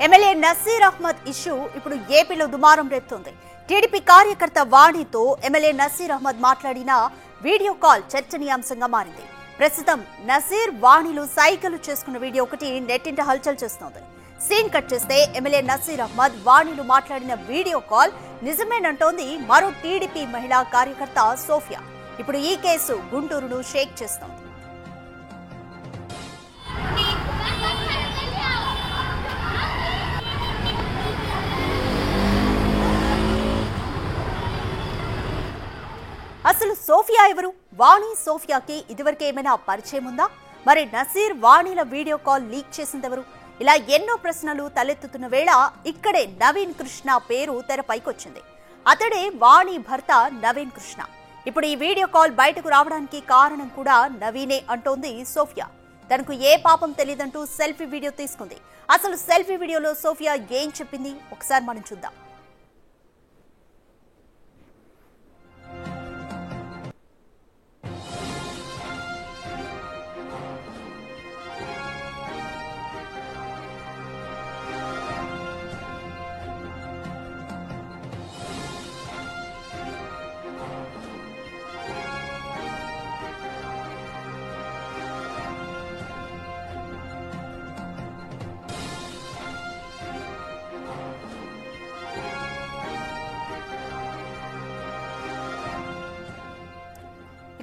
MLA Naseer Ahmed issue ఇప్పుడు ఏపీలో దుమారం రేపుతోంది. టీడీపీ కార్యకర్త వాణితో ఎమ్మెల్యే నసీర్ అహ్మద్ మాట్లాడిన వీడియో కాల్ చర్చనీయాంశంగా మారింది. ప్రస్తుతం నసీర్ వాణిలు సైకిల్ చేసుకున్న వీడియో ఒకటి నెట్టింట హల్చల్ చేస్తోంది. సీన్ కట్ చేస్తే ఎమ్మెల్యే నసీర్ అహ్మద్ వాణిలు మాట్లాడిన వీడియో కాల్ నిజమేనంటోంది మరో టీడీపీ మహిళా కార్యకర్త సోఫియా. ఇప్పుడు ఈ కేసు గుంటూరును షేక్ చేస్తోంది. అసలు సోఫియా ఎవరు? వాణి సోఫియాకి ఇదివరకే ఏమైనా పరిచయం ఉందా? మరి నసీర్ వాణిల వీడియో కాల్ లీక్ చేసిందెవరు? ఇలా ఎన్నో ప్రశ్నలు తలెత్తుతున్న వేళ ఇక్కడే నవీన్ కృష్ణ పేరు తెరపైకొచ్చింది. అతడే వాణి భర్త నవీన్ కృష్ణ. ఇప్పుడు ఈ వీడియో కాల్ బయటకు రావడానికి కారణం కూడా నవీనే అంటోంది సోఫియా. తనకు ఏ పాపం తెలియదంటూ సెల్ఫీ వీడియో తీసుకుంది. అసలు సెల్ఫీ వీడియోలో సోఫియా ఏం చెప్పింది ఒకసారి మనం చూద్దాం.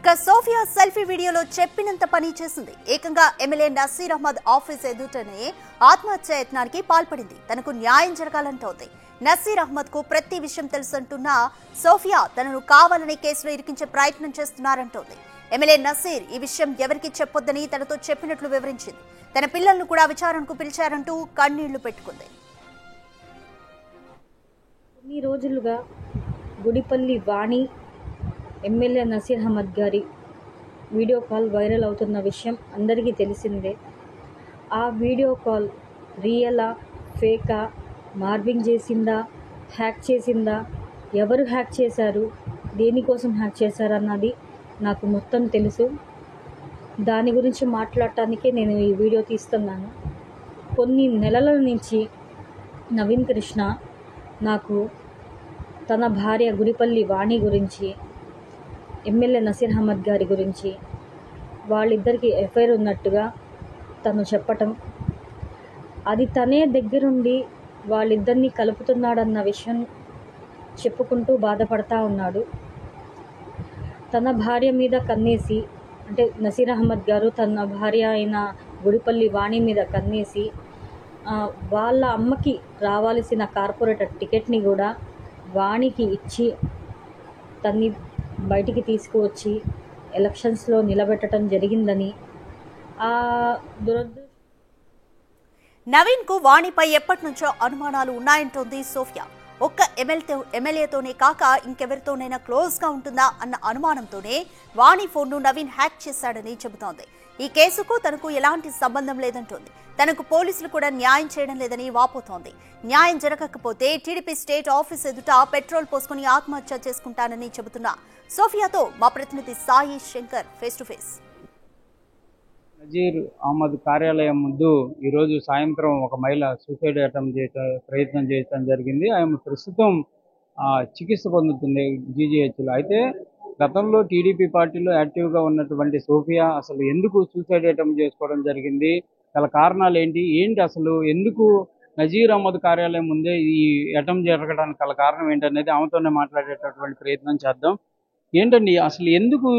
ఇక సోఫియా సెల్ఫీ వీడియోలో చెప్పినంత పని చేసింది. ఏకంగా ఎమ్మెల్యే నసీర్ అహ్మద్ ఆఫీస్ ఎదుటనే ఆత్మహత్య యత్నానికి పాల్పడింది. తనకు న్యాయం జరగాలంటోంది. నసీర్ అహ్మద్ కు ప్రతి విషయం తెలుసంటున్న సోఫియా తనను కావాలని కేసులో ఇరికించే ప్రయత్నం చేస్తున్నారంటోంది. ఎమ్మెల్యే నసీర్ ఈ విషయం ఎవరికి చెప్పొద్దని తనతో చెప్పినట్లు వివరించింది. తన పిల్లలను కూడా విచారణకు పిలిచారంటూ కన్నీళ్లు పెట్టుకుంది. కొన్ని రోజులుగా గుడిపల్లి వాణి ఎమ్మెల్యే నసీర్ అహ్మద్ గారి వీడియో కాల్ వైరల్ అవుతున్న విషయం అందరికీ తెలిసిందే. ఆ వీడియో కాల్ రియలా, ఫేకా, మార్పింగ్ చేసిందా, హ్యాక్ చేసిందా, ఎవరు హ్యాక్ చేశారు, దేనికోసం హ్యాక్ చేశారన్నది నాకు మొత్తం తెలుసు. దాని గురించి మాట్లాడటానికే నేను ఈ వీడియో తీస్తున్నాను. కొన్ని నెలల నుంచి నవీన్ కృష్ణ నాకు తన భార్య గుడిపల్లి వాణి గురించి, ఎమ్మెల్యే నసీర్ అహ్మద్ గారి గురించి, వాళ్ళిద్దరికీ ఎఫ్ఐఆర్ ఉన్నట్టుగా తను చెప్పటం, అది తనే దగ్గరుండి వాళ్ళిద్దరినీ కలుపుతున్నాడన్న విషయం చెప్పుకుంటూ బాధపడతా ఉన్నాడు. తన భార్య మీద కన్నేసి, అంటే నసీర్ అహ్మద్ గారు తన భార్య అయిన గుడిపల్లి వాణి మీద కన్నేసి వాళ్ళ అమ్మకి రావాల్సిన కార్పొరేటర్ టికెట్ని కూడా వాణికి ఇచ్చి తన్ని బయటికి తీసుకువచ్చి ఎలక్షన్స్లో నిలబెట్టడం జరిగిందని నవీన్ కు వాణిపై ఎప్పటి నుంచో అనుమానాలు ఉన్నాయంటోంది సోఫియా. ఒక్క ఎమ్మెల్యేతోనే కాక ఇంకెవరితోనైనా క్లోజ్ గా ఉంటుందా అన్న అనుమానంతోనే వాణి ఫోన్ను నవీన్ హ్యాక్ చేశాడని చెబుతోంది. ఈ కేసుకు తనకు ఎలాంటి సంబంధం లేదంటోంది. తనకు పోలీసులు కూడా న్యాయం చేయడం లేదని వాపోతోంది. న్యాయం జరగకపోతే టీడీపీ స్టేట్ ఆఫీస్ ఎదుట పెట్రోల్ పోసుకుని ఆత్మహత్య చేసుకుంటానని చెబుతున్న సోఫియాతో మా ప్రతినిధి Sai Shankar face to face. Nazeer Ahmed కార్యాలయం ముందు ఈరోజు సాయంత్రం ఒక మహిళ సూసైడ్ ప్రయత్నం చేయడం జరిగింది. ఆమె ప్రస్తుతం చికిత్స పొందుతుంది జీజీహెచ్లో. అయితే గతంలో టీడీపీ పార్టీలో యాక్టివ్గా ఉన్నటువంటి సోఫియా అసలు ఎందుకు సూసైడ్ అటెంప్ట్ చేసుకోవడం జరిగింది, గల కారణాలు ఏంటి అసలు ఎందుకు నజీర్ అహ్మద్ కార్యాలయం ముందే ఈ అటెంప్ట్ జరగడానికి గల కారణం ఏంటనేది ఆమెతోనే మాట్లాడేటటువంటి ప్రయత్నం చేద్దాం. ఏంటండి అసలు ఎందుకు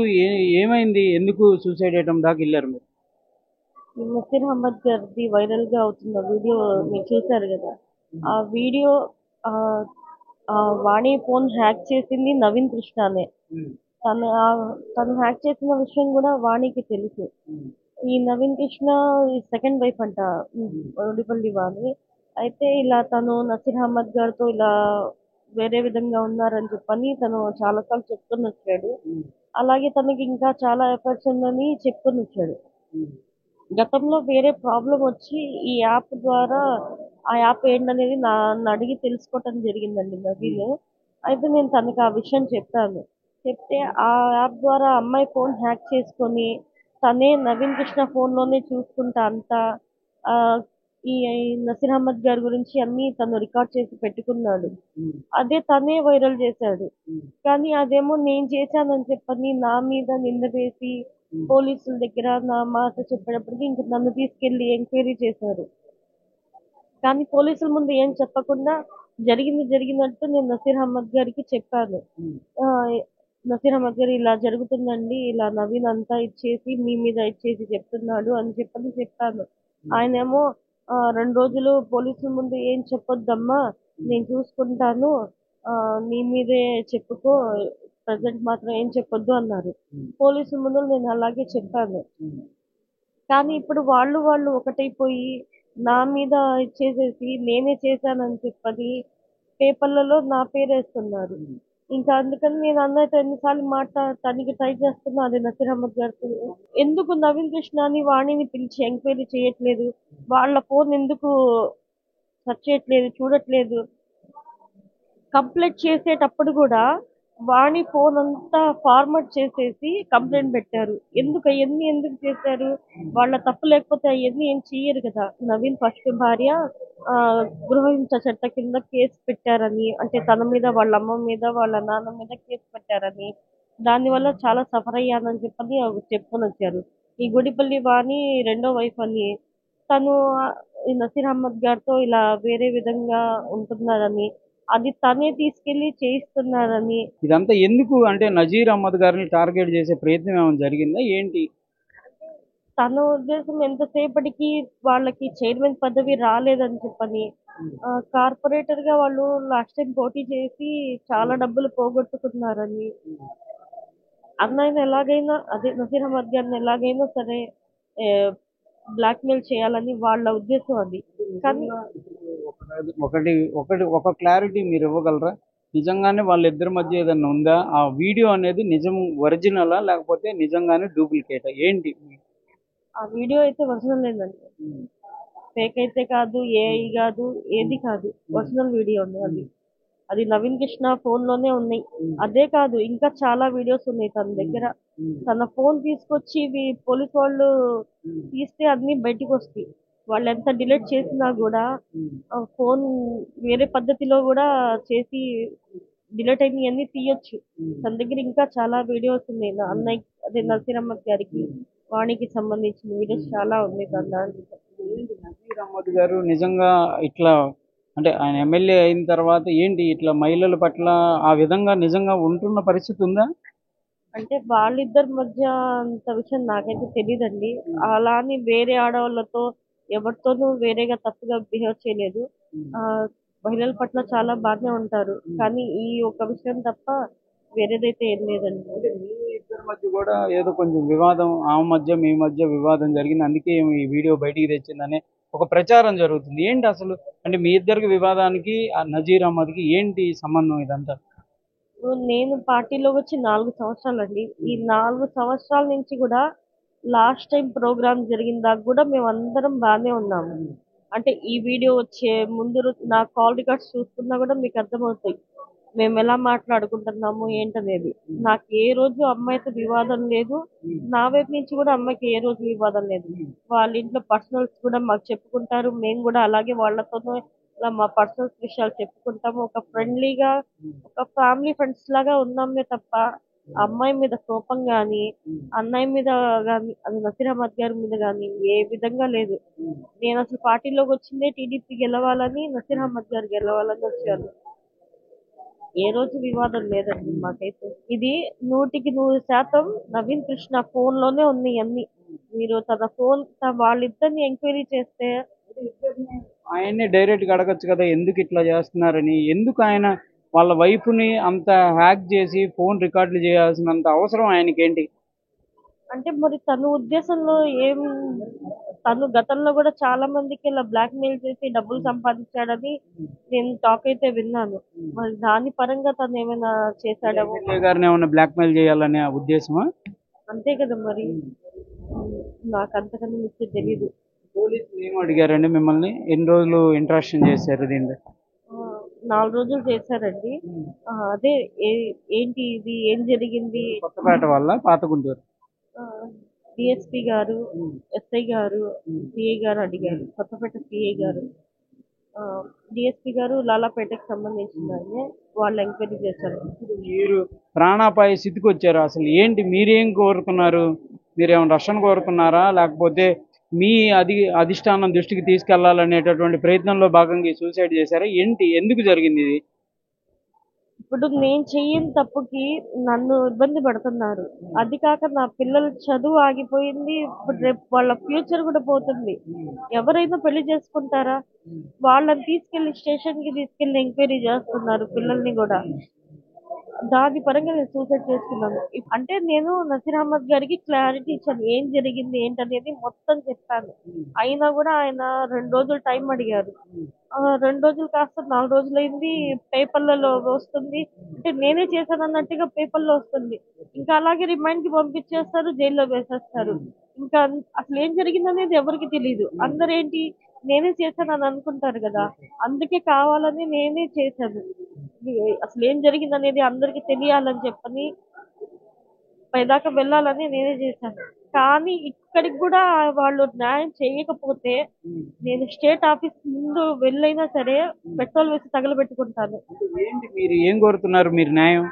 ఏమైంది, ఎందుకు సూసైడ్ అటెంప్ట్ దాకా వెళ్ళారు మీరు? నసీర్ అహ్మద్ గారిది వైరల్ గా అవుతున్న వీడియో మీరు చూసారు కదా. ఆ వీడియో వాణి ఫోన్ హ్యాక్ చేసింది నవీన్ కృష్ణనే. తను హ్యాక్ చేసిన విషయం కూడా వాణికి తెలుసు. ఈ నవీన్ కృష్ణ సెకండ్ వైఫ్ అంట గుడిపల్లి వాణి. అయితే ఇలా తను నసీర్ అహ్మద్ గారితో ఇలా వేరే విధంగా ఉన్నారని చెప్పని తను చాలా సార్లు చెప్పుకొని వచ్చాడు. అలాగే తనకి ఇంకా చాలా ఎఫర్ట్స్ ఉందని చెప్పుకొని వచ్చాడు. గతంలో వేరే ప్రాబ్లం వచ్చి ఈ యాప్ ద్వారా ఆ యాప్ ఏంటనేది నన్ను అడిగి తెలుసుకోవటం జరిగిందండి నవీన్. అయితే నేను తనకి ఆ విషయం చెప్పాను. చెప్తే ఆ యాప్ ద్వారా అమ్మాయి ఫోన్ హ్యాక్ చేసుకొని తనే నవీన్ కృష్ణ ఫోన్లోనే చూసుకుంటా అంతా ఈ నసీర్ అహ్మద్ గారి గురించి అన్ని తను రికార్డ్ చేసి పెట్టుకున్నాడు. అదే తనే వైరల్ చేశాడు. కానీ అదేమో నేను చేశానని చెప్పని నా మీద నింద వేసి పోలీసుల దగ్గర నా మాట చెప్పేటప్పటికి ఇంక నన్ను తీసుకెళ్లి ఎంక్వైరీ చేశారు. కానీ పోలీసుల ముందు ఏం చెప్పకుండా జరిగినట్టు నేను నసీర్ అహ్మద్ గారికి చెప్పాను. ఆ, నసీర్ అహ్మద్ గారు ఇలా జరుగుతుందండి, ఇలా నవీన్ అంతా ఇచ్చేసి మీ మీద ఇచ్చేసి చెప్తున్నాడు అని చెప్పాను. ఆయనేమో 2 రోజులు పోలీసుల ముందు ఏం చెప్పొద్దమ్మా, నేను చూసుకుంటాను, నీ మీదే చెప్పుకో, ప్రజెంట్ మాత్రం ఏం చెప్పొద్దు అన్నారు. పోలీసుల ముందు నేను అలాగే చెప్పాను. కానీ ఇప్పుడు వాళ్ళు ఒకటైపోయి నా మీద ఇచ్చేసేసి నేనే చేశానని చెప్పని పేపర్లలో నా పేరేస్తున్నారు. ఇంకా అందుకని నేను అన్నయ్యతో ఎన్నిసార్లు మాట్లాడటానికి ట్రై చేస్తున్నా, అది నసీర్ అహ్మద్ గారితో ఎందుకు నవీన్ కృష్ణని వాణిని పిలిచి ఎంక్వైరీ చేయట్లేదు, వాళ్ళ ఫోన్ ఎందుకు సెర్చ్ చేయట్లేదు, చూడట్లేదు. కంప్లైంట్ చేసేటప్పుడు కూడా వాణి ఫోన్ అంతా ఫార్మాట్ చేసేసి కంప్లైంట్ పెట్టారు. ఎందుకు చేశారు? వాళ్ళ తప్పు లేకపోతే అవన్నీ ఏం చెయ్యరు కదా. నవీన్ ఫస్ట్ భార్య ఆ, గృహహింస చట్ట కింద కేసు పెట్టారని, అంటే తన మీద, వాళ్ళ అమ్మ మీద, వాళ్ళ నాన్న మీద కేసు పెట్టారని, దానివల్ల చాలా సఫర్ అయ్యానని చెప్పని చెప్పుకొని వచ్చారు. ఈ గుడిపల్లి వాణి రెండో వైఫ్ అని తను ఈ నసీర్ అహ్మద్ గారితో ఇలా వేరే విధంగా ఉంటున్నారని, అది తనే తీసుకెళ్లి చేయిస్తున్నారని. ఇదంతా ఎందుకు అంటే నజీర్ అహ్మద్ గారిని టార్గెట్ చేసే ప్రయత్నం ఏమైనా జరిగిందా ఏంటి? తన ఉద్దేశం ఎంతసేపటికి వాళ్ళకి చైర్మన్ పదవి రాలేదని చెప్పని, కార్పొరేటర్ గా వాళ్ళు లాస్ట్ టైం పోటీ చేసి చాలా డబ్బులు పోగొట్టుకున్నారని, అన్నయ్యని ఎలాగైనా, అదే నసీర్ అహ్మద్ గారిని ఎలాగైనా సరే బ్లాక్ మెయిల్ చేయాలని వాళ్ళ ఉద్దేశం అది. కానీ ఒకటి ఒకటి ఒక క్లారిటీ మీరు ఇవ్వగలరా? నిజంగానే వాళ్ళిద్దరి మధ్య ఏదైనా ఉందా? ఆ వీడియో అనేది నిజం ఒరిజినలా లేకపోతే నిజంగానే డూప్లికేటా ఏంటి? ఆ వీడియో అయితే ఒరిజినల్ లేదండి, ఫేక్ అయితే కాదు, ఏఐ కాదు, ఏది కాదు, ఒరిజినల్ వీడియో ఉంది. అది నవీన్ కృష్ణ ఫోన్ లోనే ఉన్నాయి. అదే కాదు, ఇంకా చాలా వీడియోస్ ఉన్నాయి తన దగ్గర. తన ఫోన్ తీసుకొచ్చి పోలీస్ వాళ్ళు తీస్తే అన్ని బయటికి వస్తాయి. వాళ్ళు ఎంత డిలీట్ చేసినా కూడా ఫోన్ వేరే పద్ధతిలో కూడా చేసి డిలీట్ అయినవి అన్ని తీయొచ్చు. తన దగ్గర ఇంకా చాలా వీడియోస్ ఉన్నాయి. నా అన్నయ్య, అదే నసీర్ అహ్మద్ గారికి, వాణికి సంబంధించిన వీడియోస్ చాలా ఉన్నాయి తన దాంట్లో. నజీర్ అహ్మద్ గారు నిజంగా ఇట్లా అంటే ఆయన ఎమ్మెల్యే అయిన తర్వాత ఏంటి ఇట్లా మహిళల పట్ల ఆ విధంగా నిజంగా ఉంటున్న పరిస్థితి ఉందా? అంటే వాళ్ళిద్దరి మధ్య అంత విషయం నాకైతే తెలియదండి. అలా అని వేరే ఆడవాళ్ళతో ఎవరితోనూ వేరేగా తప్పుగా బిహేవ్ చేయలేదు. ఆ మహిళల పట్ల చాలా బాగానే ఉంటారు. కానీ ఈ ఒక విషయం తప్ప వేరేదైతే ఏం లేదండి. మీ ఇద్దరి మధ్య కూడా ఏదో కొంచెం వివాదం, ఆమె మధ్య మీ మధ్య వివాదం జరిగింది, అందుకే ఈ వీడియో బయటికి తెచ్చిందనే ఒక ప్రచారం జరుగుతుంది. ఏంటి అసలు అంటే మీ ఇద్దరికి వివాదానికి ఆ నజీర్ అహ్మద్కి ఏంటి సంబంధం ఇదంతా? నేను పార్టీలో వచ్చి 4 సంవత్సరాలండి. ఈ 4 సంవత్సరాల నుంచి కూడా లాస్ట్ టైం ప్రోగ్రామ్ జరిగిన దాకా కూడా మేము అందరం బాగానే ఉన్నాము. అంటే ఈ వీడియో వచ్చే ముందు నా కాల్ రికార్డ్స్ చూసుకున్నా కూడా మీకు అర్థమవుతాయి మేము ఎలా మాట్లాడుకుంటున్నాము ఏంటనేది. నాకు ఏ రోజు అమ్మాయితో వివాదం లేదు, నా వైపు నుంచి కూడా అమ్మాయికి ఏ రోజు వివాదం లేదు. వాళ్ళ ఇంట్లో పర్సనల్స్ కూడా మాకు చెప్పుకుంటారు, మేము కూడా అలాగే వాళ్ళతోనే ఇలా మా పర్సనల్స్ విషయాలు చెప్పుకుంటాము. ఒక ఫ్రెండ్లీగా, ఒక ఫ్యామిలీ ఫ్రెండ్స్ లాగా ఉన్నామే తప్ప అమ్మాయి మీద కోపం కానీ, అన్నయ్య మీద కానీ, అది నసీర్ అహ్మద్ గారి మీద కానీ ఏ విధంగా లేదు. నేను అసలు పార్టీలోకి వచ్చిందే టీడీపీ గెలవాలని, నసీర్ అహ్మద్ గారు గెలవాలని వచ్చాను. ఏ రోజు వివాదం లేదండి మాకైతే. ఇది 100% నవీన్ కృష్ణ ఫోన్ లోనే ఉన్నాయి అన్ని. మీరు తన ఫోన్, వాళ్ళిద్దరిని ఎంక్వైరీ చేస్తే ఆయన్ని డైరెక్ట్ గా అడగచ్చు కదా ఎందుకు ఇట్లా చేస్తున్నారని. ఎందుకు ఆయన వాళ్ళ వైఫ్ని అంత హ్యాక్ చేసి ఫోన్ రికార్డులు చేయాల్సినంత అవసరం ఆయనకేంటి? అంటే మరి తన ఉద్దేశంలో ఏం, తను గతంలో కూడా చాలా మందికి ఇలా బ్లాక్ మెయిల్ చేసి డబ్బులు సంపాదించాడని నేను టాక్ అయితే విన్నాను. మరి దాని పరంగా తను ఏమైనా చేశాడేమో. ఎమ్మెల్యే గారిని ఏమైనా బ్లాక్మెయిల్ చేయాలనే ఉద్దేశమా? అంతే కదా మరి. నాకు అంతకన్నా మించి తెలీదు. పోలీసులు ఏం అడిగారండి మిమ్మల్ని? ఎన్ని రోజులు ఇంట్రాక్షన్ చేశారు దీంట్లో? 4 రోజులు చేశారండి. అదే ఏంటి ఇది, ఏం జరిగింది, కొత్తపేట వల్ల పాత గుంటూరు? డిఎస్పీ గారు, ఎస్ఐ గారు, సిఐ గారు అడిగారు. కొత్తపేట సిఐ గారు, డిఎస్పీ గారు లాలాపేటకి సంబంధించిన ఆయనే, వాళ్ళు ఎంక్వైరీ చేశారు. మీరు ప్రాణాపాయ స్థితికి వచ్చారు. అసలు ఏంటి, మీరేం కోరుతున్నారు? మీరేమైనా రక్షణ కోరుతున్నారా, లేకపోతే మీ అధిష్టానం దృష్టికి తీసుకెళ్లాలనేటటువంటి ప్రయత్నంలో భాగంగా ఈ సూసైడ్ చేశారా? ఏంటి, ఎందుకు జరిగింది ఇది? ఇప్పుడు నేను చెయ్యని తప్పుకి నన్ను ఇబ్బంది పడుతున్నారు. అది కాక నా పిల్లల చదువు ఆగిపోయింది. ఇప్పుడు రేపు వాళ్ళ ఫ్యూచర్ కూడా పోతుంది. ఎవరైనా పెళ్లి చేసుకుంటారా? వాళ్ళని తీసుకెళ్లి స్టేషన్ కి తీసుకెళ్లి ఎంక్వైరీ చేస్తున్నారు పిల్లల్ని కూడా. దాని పరంగా నేను సూసైడ్ చేసుకున్నాను. అంటే నేను నసీర్ అహ్మద్ గారికి క్లారిటీ ఇచ్చాను, ఏం జరిగింది ఏంటనేది మొత్తం చెప్పాను. అయినా కూడా ఆయన 2 రోజులు టైం అడిగారు. 2 రోజులు కాస్త 4 రోజులైంది. పేపర్లలో వస్తుంది, అంటే నేనే చేశాను అన్నట్టుగా పేపర్లో వస్తుంది. ఇంకా అలాగే రిమైండ్ కి పంపించేస్తారు, జైల్లో వేసేస్తారు. ఇంకా అసలు ఏం జరిగిందనేది ఎవరికి తెలియదు. అందరూ ఏంటి, నేనే చేశాను అని అనుకుంటారు కదా, అందుకే కావాలని నేనే చేశాను. అసలు ఏం జరిగిందనేది అందరికి తెలియాలని చెప్పని పైదాకా వెళ్ళాలని నేనే చేశాను. కానీ ఇక్కడికి కూడా వాళ్ళు న్యాయం చేయకపోతే నేను స్టేట్ ఆఫీస్ ముందు వెళ్ళైనా సరే పెట్రోల్ వేసి తగలబెట్టుకుంటాను. ఏంటి, మీరు ఏం కోరుతున్నారు? మీరు న్యాయం?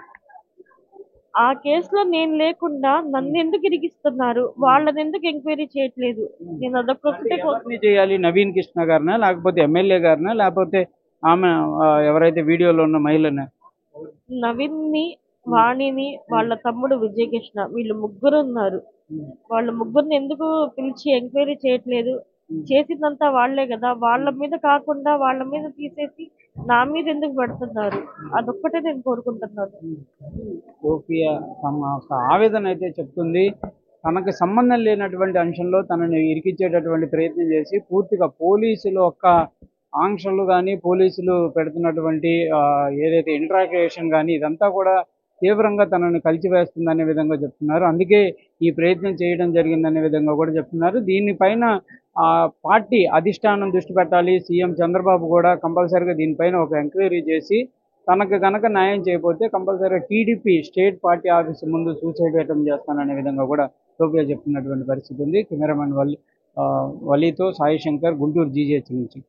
ఆ కేసులో నేను లేకుండా నన్ను ఎందుకు ఇరిగిస్తున్నారు, వాళ్ళని ఎందుకు ఎంక్వైరీ చేయట్లేదు? నేను అదొక్కటే ఎవరిని చేయాలి? నవీన్ కృష్ణ గారినా, లేకపోతే ఎమ్మెల్యే గారినా, లేకపోతే ఆమె ఎవరైతే వీడియోలో ఉన్న మహిళనా? నవీన్ ని, వాణిని, వాళ్ళ తమ్ముడు విజయకృష్ణ, వీళ్ళు ముగ్గురు ఉన్నారు. వాళ్ళ ముగ్గురిని ఎందుకు పిలిచి ఎంక్వైరీ చేయట్లేదు? చేసిందంతా వాళ్లే కదా, వాళ్ళ మీద కాకుండా వాళ్ళ మీద తీసేసి నా మీద ఎందుకు పెడుతున్నారు? అదొక్కటే నేను కోరుకుంటున్నాను. సోఫియా తమ ఒక ఆవేదన అయితే చెప్తుంది. తనకు సంబంధం లేనటువంటి అంశంలో తనని ఇరికించేటటువంటి ప్రయత్నం చేసి పూర్తిగా పోలీసుల యొక్క ఆంక్షలు కానీ, పోలీసులు పెడుతున్నటువంటి ఏదైతే ఇంట్రాగేషన్ కానీ, ఇదంతా కూడా తీవ్రంగా తనని కలిచివేస్తుందనే విధంగా చెప్తున్నారు. అందుకే ఈ ప్రయత్నం చేయడం జరిగిందనే విధంగా కూడా చెప్తున్నారు. దీనిపైన పార్టీ అధిష్టానం దృష్టి పెట్టాలి. సీఎం చంద్రబాబు కూడా కంపల్సరీగా దీనిపైన ఒక ఎంక్వైరీ చేసి తనకు కనుక న్యాయం చేయకపోతే కంపల్సరీగా టీడీపీ స్టేట్ పార్టీ ఆఫీసు ముందు సూసైడ్ అటెంప్ట్ చేస్తాననే విధంగా కూడా సోఫియా చెప్తున్నటువంటి పరిస్థితి ఉంది. కెమెరామెన్ వలీతో సాయి శంకర్, గుంటూరు జీజేహెచ్ నుంచి.